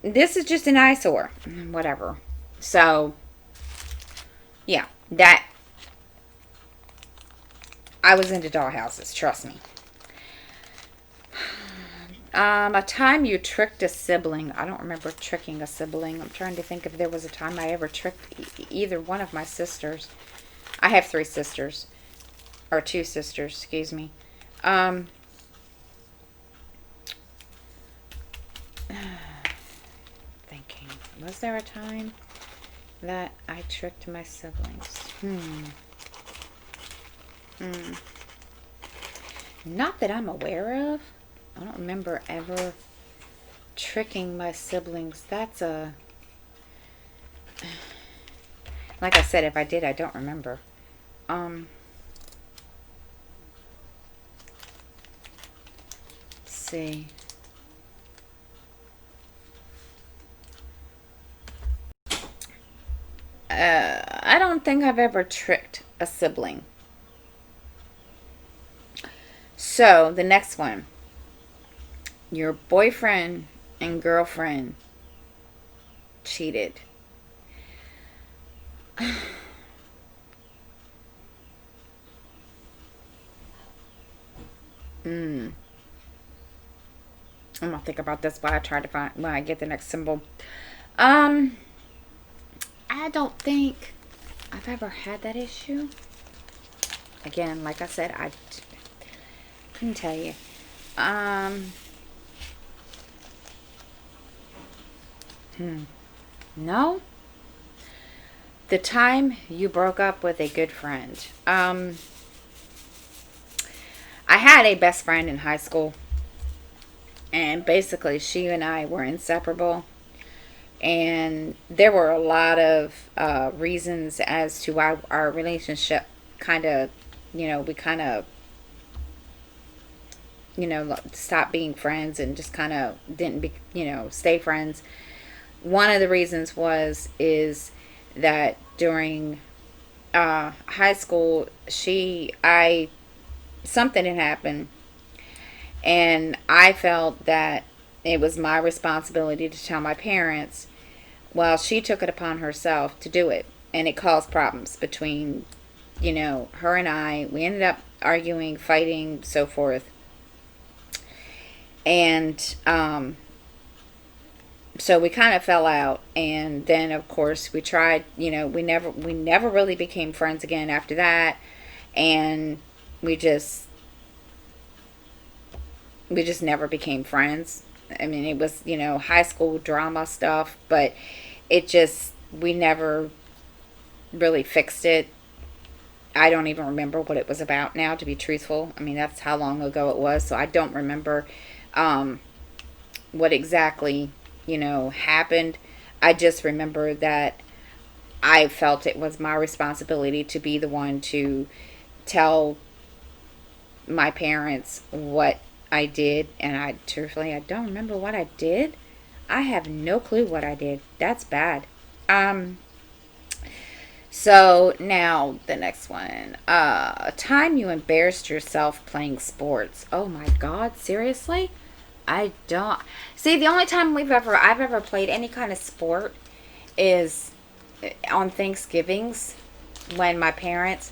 A: This is just an eyesore. Whatever. So yeah, that, I was into dollhouses, trust me. A time you tricked a sibling. I don't remember tricking a sibling. I'm trying to think if there was a time I ever tricked either one of my sisters. I have 3 sisters. Or 2 sisters, excuse me. Thinking. Was there a time that I tricked my siblings? Not that I'm aware of. I don't remember ever tricking my siblings. That's a... Like I said, if I did, I don't remember. Let's see. I don't think I've ever tricked a sibling. So, the next one. Your boyfriend and girlfriend cheated. I'm gonna think about this while I try to find, when I get the next symbol. I don't think I've ever had that issue. Again, like I said, I couldn't tell you. No. The time you broke up with a good friend. I had a best friend in high school. And basically, she and I were inseparable. And there were a lot of reasons as to why our relationship kind of, we kind of, stopped being friends and just kind of didn't be, stay friends. One of the reasons is that during high school, something had happened, and I felt that it was my responsibility to tell my parents. Well, she took it upon herself to do it, and it caused problems between, her and I. We ended up arguing, fighting, so forth. And so we kind of fell out, and then of course we tried, we never really became friends again after that, and we just never became friends. I mean, it was, high school drama stuff, but we never really fixed it. I don't even remember what it was about now, to be truthful. I mean, that's how long ago it was, so I don't remember what exactly, happened. I just remember that I felt it was my responsibility to be the one to tell my parents what I did, and I don't remember what I did. I have no clue what I did. That's bad. So now the next one. A time you embarrassed yourself playing sports. Oh my God, seriously? I don't see, the only time I've ever played any kind of sport is on Thanksgivings, when my parents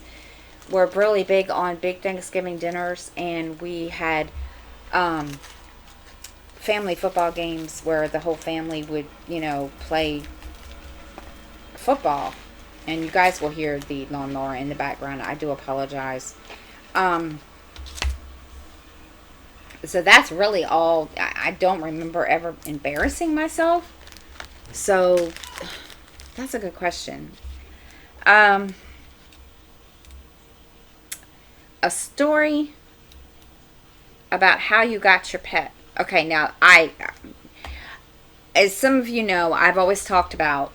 A: were really big on big Thanksgiving dinners, and we had family football games where the whole family would, play football. And you guys will hear the lawnmower in the background. I do apologize. So that's really all. I don't remember ever embarrassing myself. So that's a good question. A story about how you got your pet. Okay, now as some of you know, I've always talked about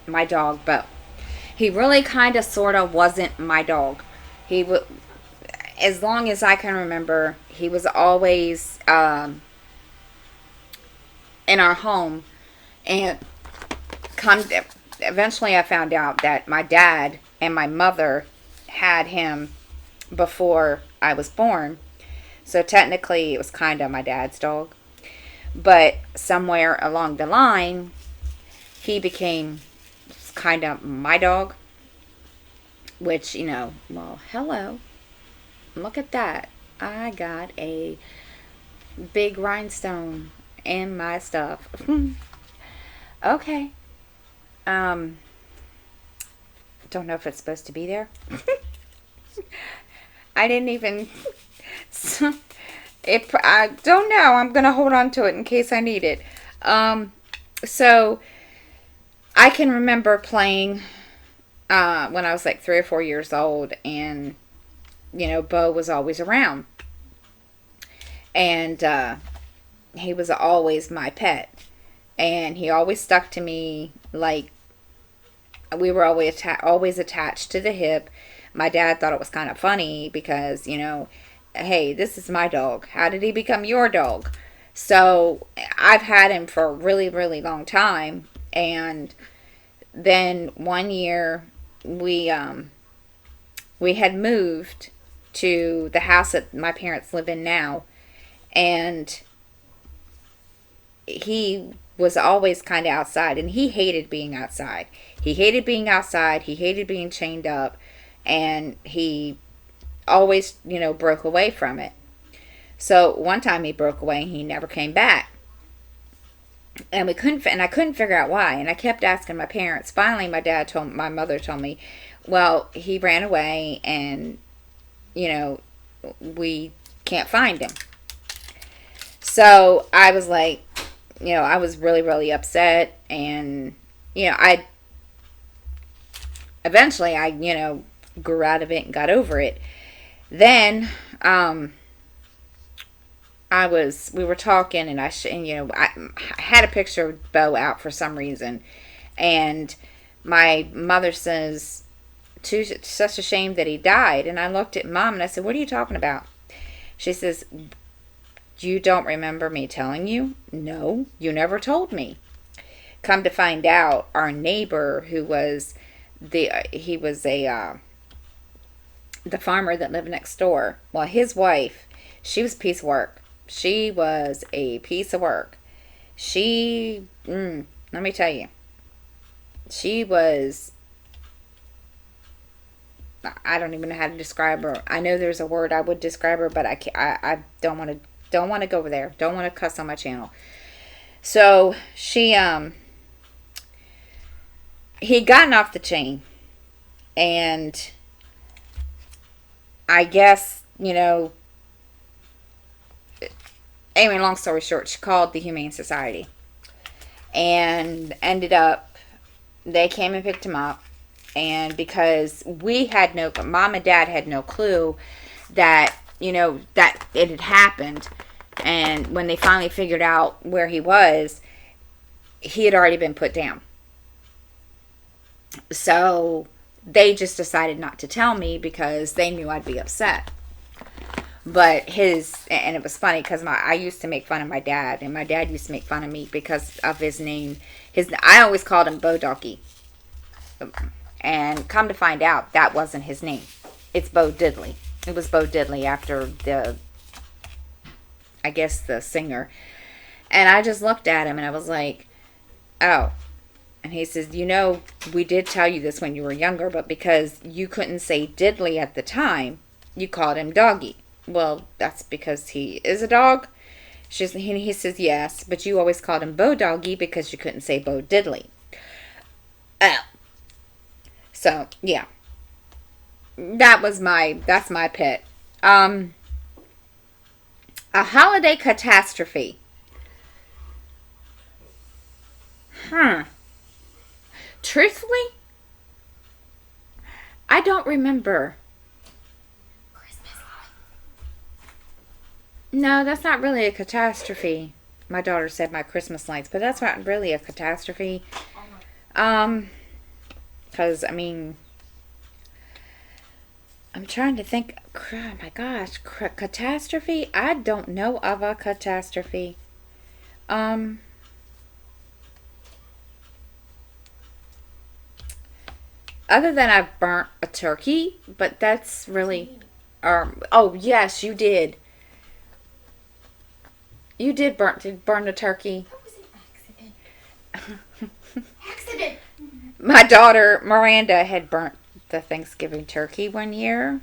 A: my dog, but he really kind of sort of wasn't my dog. He would, as long as I can remember, he was always in our home, and eventually I found out that my dad and my mother had him before I was born. So technically it was kind of my dad's dog. But somewhere along the line, he became kind of my dog. Which, well, hello. Look at that. I got a big rhinestone in my stuff. Okay. Don't know if it's supposed to be there. I didn't even... I don't know. I'm going to hold on to it in case I need it. So, I can remember playing when I was like 3 or 4 years old, and, Bo was always around. And he was always my pet. And he always stuck to me like we were always attached to the hip. My dad thought it was kind of funny because, hey, this is my dog. How did he become your dog? So I've had him for a really, really long time. And then one year we had moved to the house that my parents live in now. And he was always kind of outside, and he hated being outside. He hated being outside. He hated being chained up, and he always, broke away from it. So one time he broke away and he never came back. And I couldn't figure out why. And I kept asking my parents. Finally, my mother told me, well, he ran away and, we can't find him. So I was like, I was really, really upset. And, eventually I, grew out of it and got over it. Then, we were talking, and I had a picture of Bo out for some reason, and my mother says, such a shame that he died. And I looked at Mom and I said, what are you talking about? She says, you don't remember me telling you? No, you never told me. Come to find out, our neighbor, who was he was the farmer that lived next door. Well, his wife, she was a piece of work. She was a piece of work. Let me tell you, she was, I don't even know how to describe her. I know there's a word I would describe her, but I can't, I don't want to go over there. Don't want to cuss on my channel. So he'd gotten off the chain, and I guess, anyway, long story short, she called the Humane Society, and ended up, they came and picked him up. And because Mom and Dad had no clue that, that it had happened. And when they finally figured out where he was, he had already been put down. So they just decided not to tell me because they knew I'd be upset. But and it was funny because I used to make fun of my dad, and my dad used to make fun of me because of his name. I always called him Bo Doggy. And come to find out, that wasn't his name. It's Bo Diddley. It was Bo Diddley after the singer. And I just looked at him and I was like, oh. And he says, we did tell you this when you were younger, but because you couldn't say Diddley at the time, you called him Doggy. Well, that's because he is a dog. He says, yes, but you always called him Bo Doggy because you couldn't say Bo Diddley. Oh. So, yeah. That's my pet. A holiday catastrophe. Truthfully, I don't remember. No, that's not really a catastrophe. My daughter said my Christmas lights, but that's not really a catastrophe. Because, I'm trying to think. Oh my gosh, catastrophe? I don't know of a catastrophe. Other than I've burnt a turkey, but that's really, oh yes, you did. You did burn a turkey.
B: That was an accident. Accident.
A: My daughter Miranda had burnt the Thanksgiving turkey one year.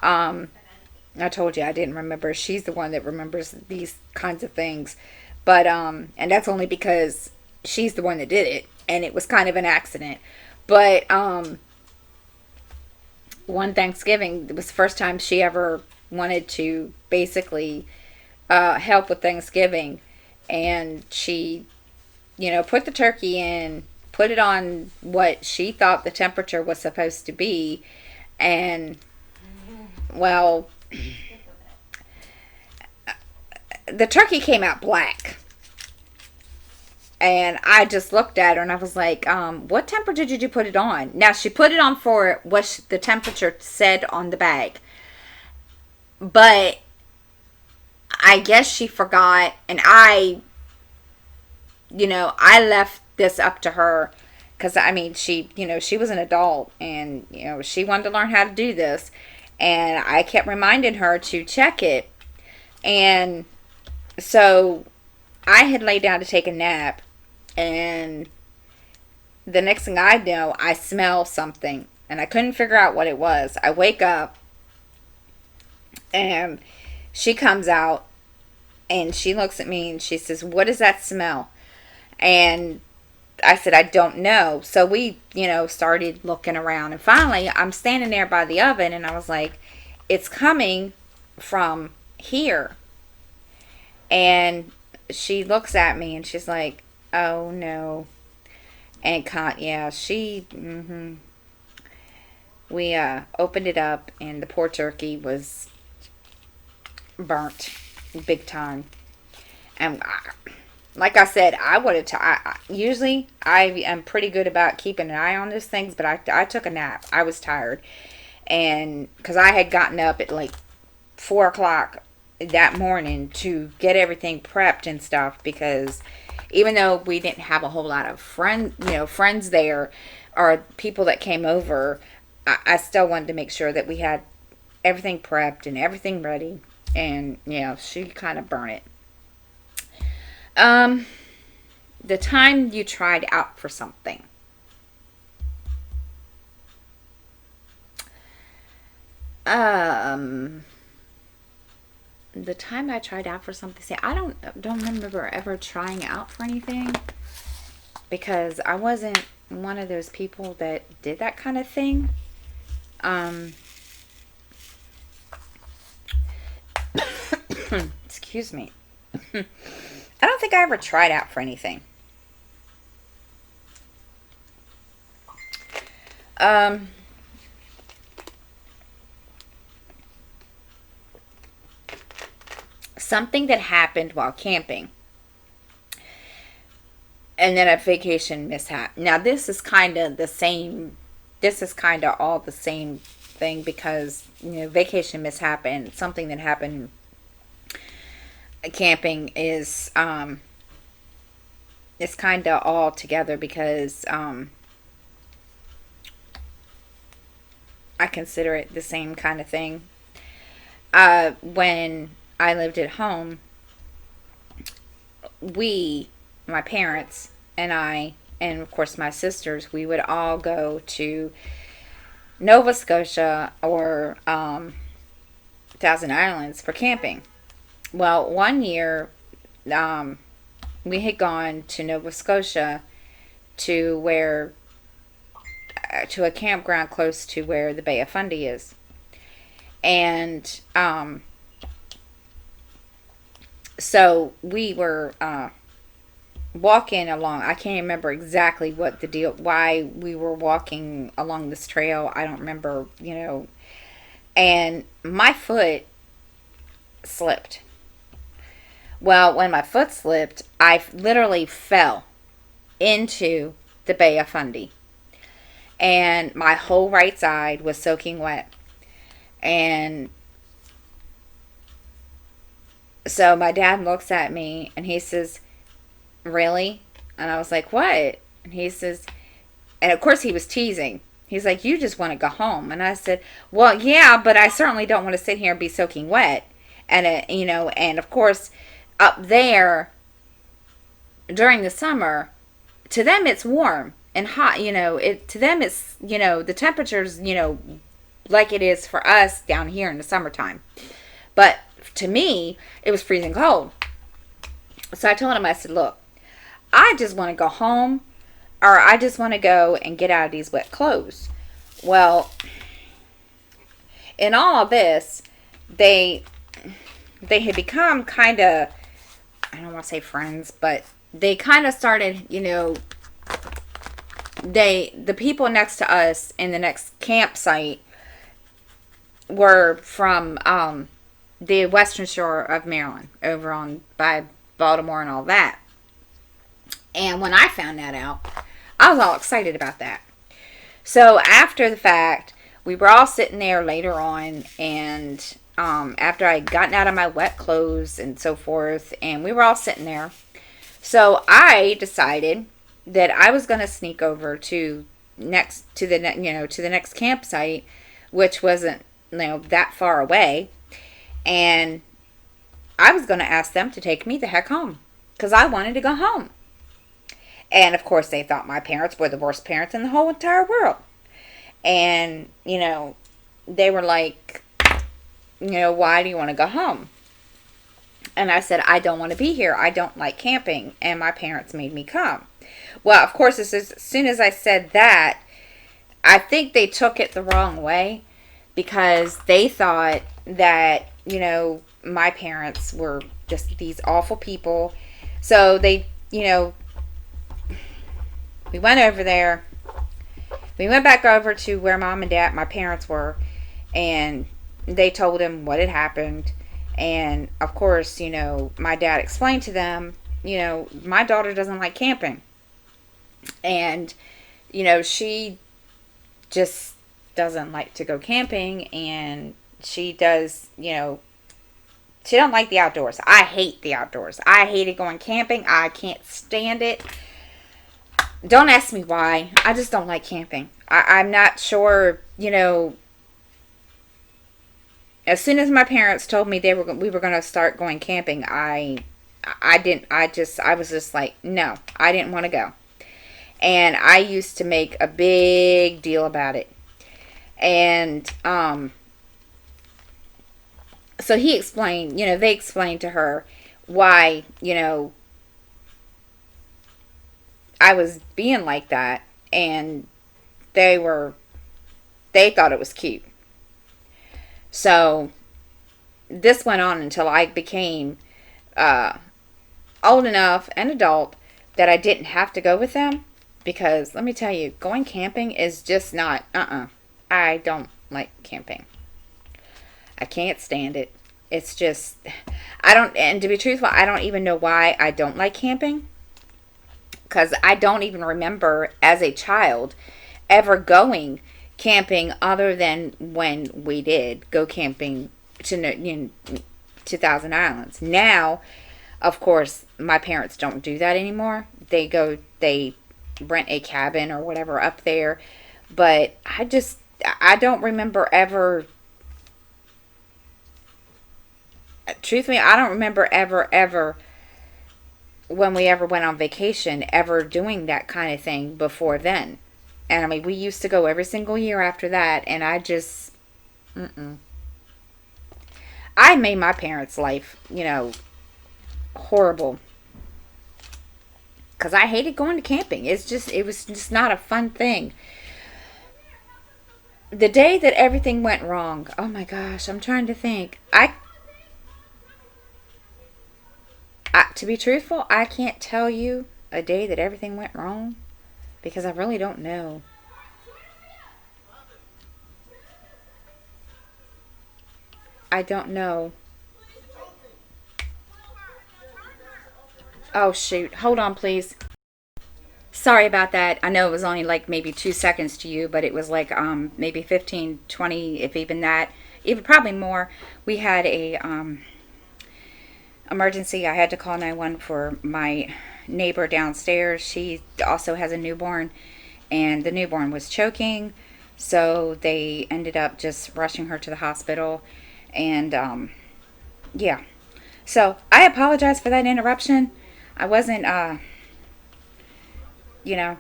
A: I told you I didn't remember. She's the one that remembers these kinds of things. But and that's only because she's the one that did it, and it was kind of an accident. But one Thanksgiving, it was the first time she ever wanted to basically help with Thanksgiving, and she put the turkey in, put it on what she thought the temperature was supposed to be, and well, the turkey came out black. And I just looked at her and I was like, what temperature did you put it on? Now, she put it on for what the temperature said on the bag. But I guess she forgot, and I left this up to her because she was an adult, and she wanted to learn how to do this, and I kept reminding her to check it. And so I had laid down to take a nap, and the next thing I know, I smell something, and I couldn't figure out what it was. I wake up, and she comes out, and she looks at me, and she says, "What does that smell?" And I said, "I don't know." So we, started looking around, and finally, I'm standing there by the oven, and I was like, "It's coming from here." And she looks at me, and she's like, "Oh no." And we opened it up, and the poor turkey was burnt. big time. And like I said, I wanted to. Usually I am pretty good about keeping an eye on those things, but I took a nap. I was tired, and because I had gotten up at like 4 o'clock that morning to get everything prepped and stuff, because even though we didn't have a whole lot of friends there or people that came over, I still wanted to make sure that we had everything prepped and everything ready. And she kind of burned it. The time you tried out for something. The time I tried out for something. See, I don't remember ever trying out for anything, because I wasn't one of those people that did that kind of thing. Excuse me. I don't think I ever tried out for anything. Something that happened while camping, and then a vacation mishap. Now this is kind of the same. This is kind of all the same thing, because vacation mishap and something that happened camping is it's kind of all together, because I consider it the same kind of thing. When I lived at home, my parents and I, and of course my sisters, we would all go to Nova Scotia or Thousand Islands for camping. Well, one year we had gone to Nova Scotia to a campground close to where the Bay of Fundy is. And so we were walking along. I can't remember exactly what the deal, why we were walking along this trail. I don't remember, and my foot slipped. Well, when my foot slipped, I literally fell into the Bay of Fundy, and my whole right side was soaking wet. And so my dad looks at me and he says, "Really?" And I was like, "What?" And he says, and of course he was teasing. He's like, "You just want to go home." And I said, "Well, yeah, but I certainly don't want to sit here and be soaking wet." And and of course, up there during the summer, to them it's warm and hot. To them it's the temperatures like it is for us down here in the summertime. But to me, it was freezing cold. So I told him, I said, "Look, I just want to go home, or I just want to go and get out of these wet clothes." Well, in all of this, they had become kind of, I don't want to say friends, but they kind of started, the people next to us in the next campsite were from the western shore of Maryland, over on by Baltimore and all that. And when I found that out, I was all excited about that. So after the fact, we were all sitting there later on, and after I had gotten out of my wet clothes and so forth, and we were all sitting there. So I decided that I was going to sneak over to the next campsite, which wasn't that far away, and I was going to ask them to take me the heck home, because I wanted to go home. And of course they thought my parents were the worst parents in the whole entire world. And they were like, "Why do you want to go home?" And I said, "I don't want to be here. I don't like camping, and my parents made me come." Well, of course, as soon as I said that, I think they took it the wrong way, because they thought that, my parents were just these awful people. So they, we went over there. We went back over to where mom and dad, my parents were, and they told him what had happened. And of course, my dad explained to them, my daughter doesn't like camping. And, she just doesn't like to go camping. And she does, she don't like the outdoors. I hate the outdoors. I hated going camping. I can't stand it. Don't ask me why. I just don't like camping. I'm not sure, as soon as my parents told me we were going to start going camping, I was just like, no, I didn't want to go. And I used to make a big deal about it. And so he explained, they explained to her why, I was being like that, and they thought it was cute. So this went on until I became old enough, an adult, that I didn't have to go with them. Because let me tell you, going camping is just not, I don't like camping. I can't stand it. It's just, and to be truthful, I don't even know why I don't like camping. Because I don't even remember as a child ever going camping other than when we did go camping to 2,000 Islands. Now, of course, my parents don't do that anymore. They rent a cabin or whatever up there. But I don't remember ever, truthfully, I don't remember ever, when we ever went on vacation, ever doing that kind of thing before then. And I mean, we used to go every single year after that, and I made my parents' life, horrible. Because I hated going to camping. It was just not a fun thing. The day that everything went wrong, oh my gosh, I'm trying to think. To be truthful, I can't tell you a day that everything went wrong because I really don't know. I don't know. Oh shoot, hold on please. Sorry about that. I know it was only like maybe 2 seconds to you, but it was like maybe 15, 20, if even that, even probably more. We had a emergency. I had to call 911 for my neighbor downstairs. She also has a newborn, and the newborn was choking, so they ended up just rushing her to the hospital. And yeah, so I apologize for that interruption. I wasn't you know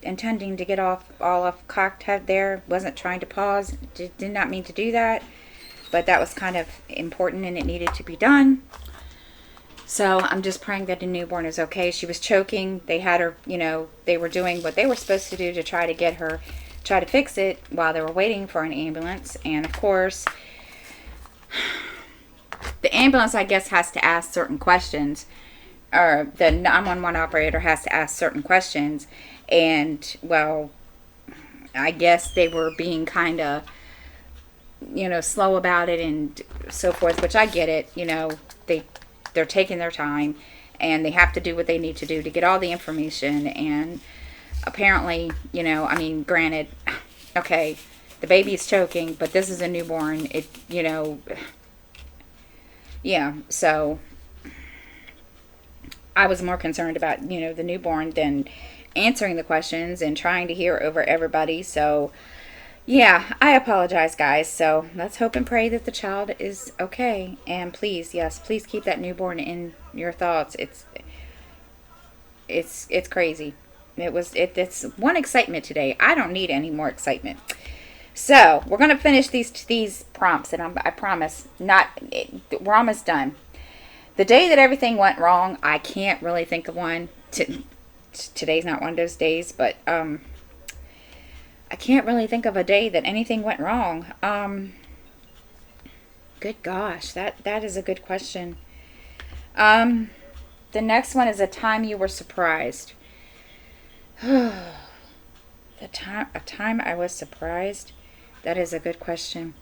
A: intending to get all off cocked head there. Wasn't trying to pause. Did not mean to do that, but that was kind of important and it needed to be done. So I'm just praying that the newborn is okay. She was choking. They had her, they were doing what they were supposed to do to try to fix it while they were waiting for an ambulance. And of course, the ambulance, I guess, has to ask certain questions, or the 911 operator has to ask certain questions. And, well, I guess they were being kind of, slow about it and so forth, which I get it. They're taking their time and they have to do what they need to do to get all the information. And apparently, granted, okay, the baby is choking, but this is a newborn. Yeah, so I was more concerned about, the newborn than answering the questions and trying to hear over everybody. So, yeah, I apologize, guys. So let's hope and pray that the child is okay. And please, yes, please keep that newborn in your thoughts. It's crazy. It's one excitement today. I don't need any more excitement. So we're gonna finish these prompts, and I promise we're almost done. The day that everything went wrong, I can't really think of one. Today's not one of those days, but I can't really think of a day that anything went wrong. Good gosh, that is a good question. The next one is a time you were surprised. A time I was surprised. That is a good question.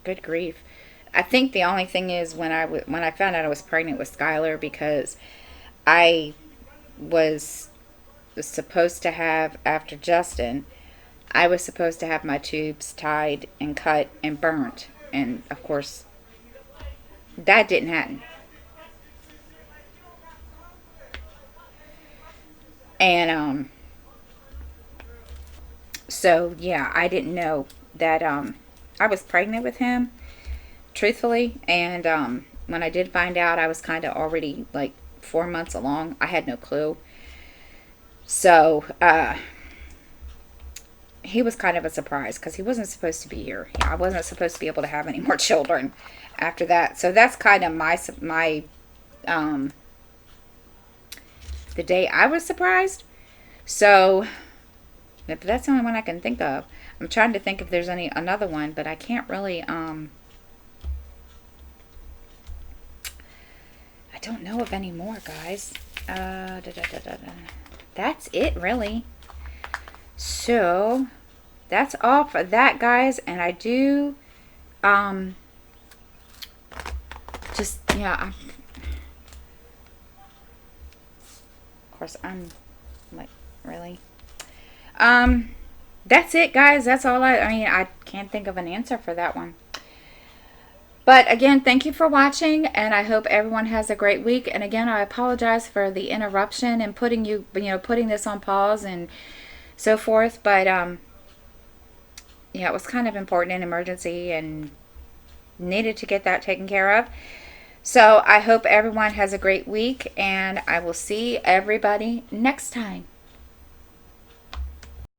A: Good grief. I think the only thing is when I found out I was pregnant with Skylar, because I was supposed to have, after Justin, I was supposed to have my tubes tied and cut and burnt. And of course, that didn't happen. And so yeah, I didn't know that I was pregnant with him, truthfully. And when I did find out, I was kind of already like 4 months along. I had no clue. So he was kind of a surprise because he wasn't supposed to be here. I wasn't supposed to be able to have any more children after that. So that's kind of my the day I was surprised. So but that's the only one I can think of. I'm trying to think if there's another one, but I can't really I don't know of any more, guys. That's it, really. So that's all for that, guys. And I do just, yeah, of course I'm like, really. That's it, guys. That's all I mean, I can't think of an answer for that one. But again, thank you for watching, and I hope everyone has a great week. And again, I apologize for the interruption and putting this on pause and so forth. But yeah, it was kind of important, an emergency, and needed to get that taken care of. So I hope everyone has a great week, and I will see everybody next time.